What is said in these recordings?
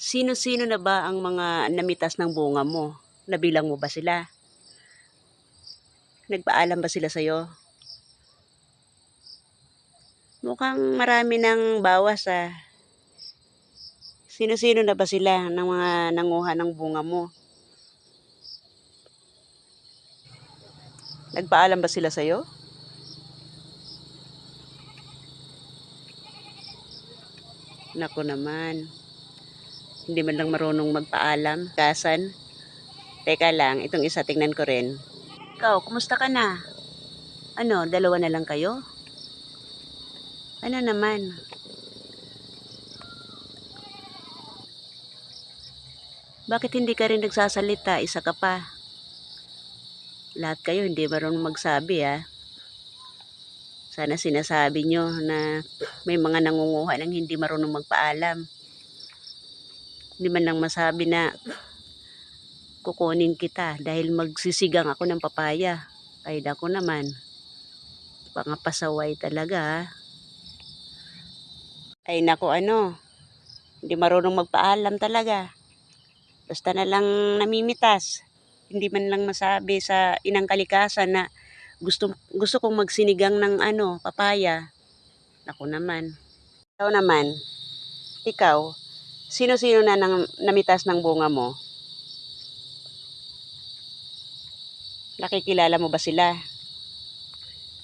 Sino-sino na ba ang mga namitas ng bunga mo? Nabilang mo ba sila? Nagpaalam ba sila sa'yo? Mukhang marami ng bawas ah. Sino-sino na ba sila ng mga nanguha ng bunga mo? Nagpaalam ba sila sa'yo? Naku naman. Hindi man lang marunong magpaalam. Kasan? Teka lang, itong isa tingnan ko rin. Ikaw, kumusta ka na? Ano, dalawa na lang kayo? Ano naman? Bakit hindi ka rin nagsasalita? Isa ka pa. Lahat kayo hindi marunong magsabi ah. Sana sinasabi nyo na may mga nangunguha ng hindi marunong magpaalam. Hindi man lang masabi na kukunin kita dahil magsisigang ako ng papaya. Ay dako naman. Pangapasaway talaga ah. Ay nako ano. Hindi marunong magpaalam talaga. Basta na lang namimitas. Hindi man lang masabi sa inang kalikasan na gusto kong magsinigang ng papaya. Naku naman. Ikaw naman. Ikaw, sino-sino na namitas ng bunga mo? Nakikilala mo ba sila?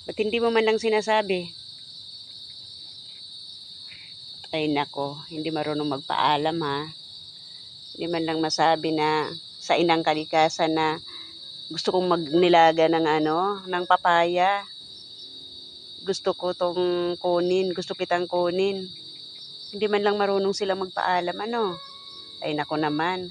Ba't hindi mo man lang sinasabi? Ay nako, hindi marunong magpaalam ha. Hindi man lang masabi na sa inang kalikasan na gusto kong magnilaga ng papaya. Gusto ko tong kunin, gusto kitang kunin. Hindi man lang marunong silang magpaalam ano. Ay nako naman.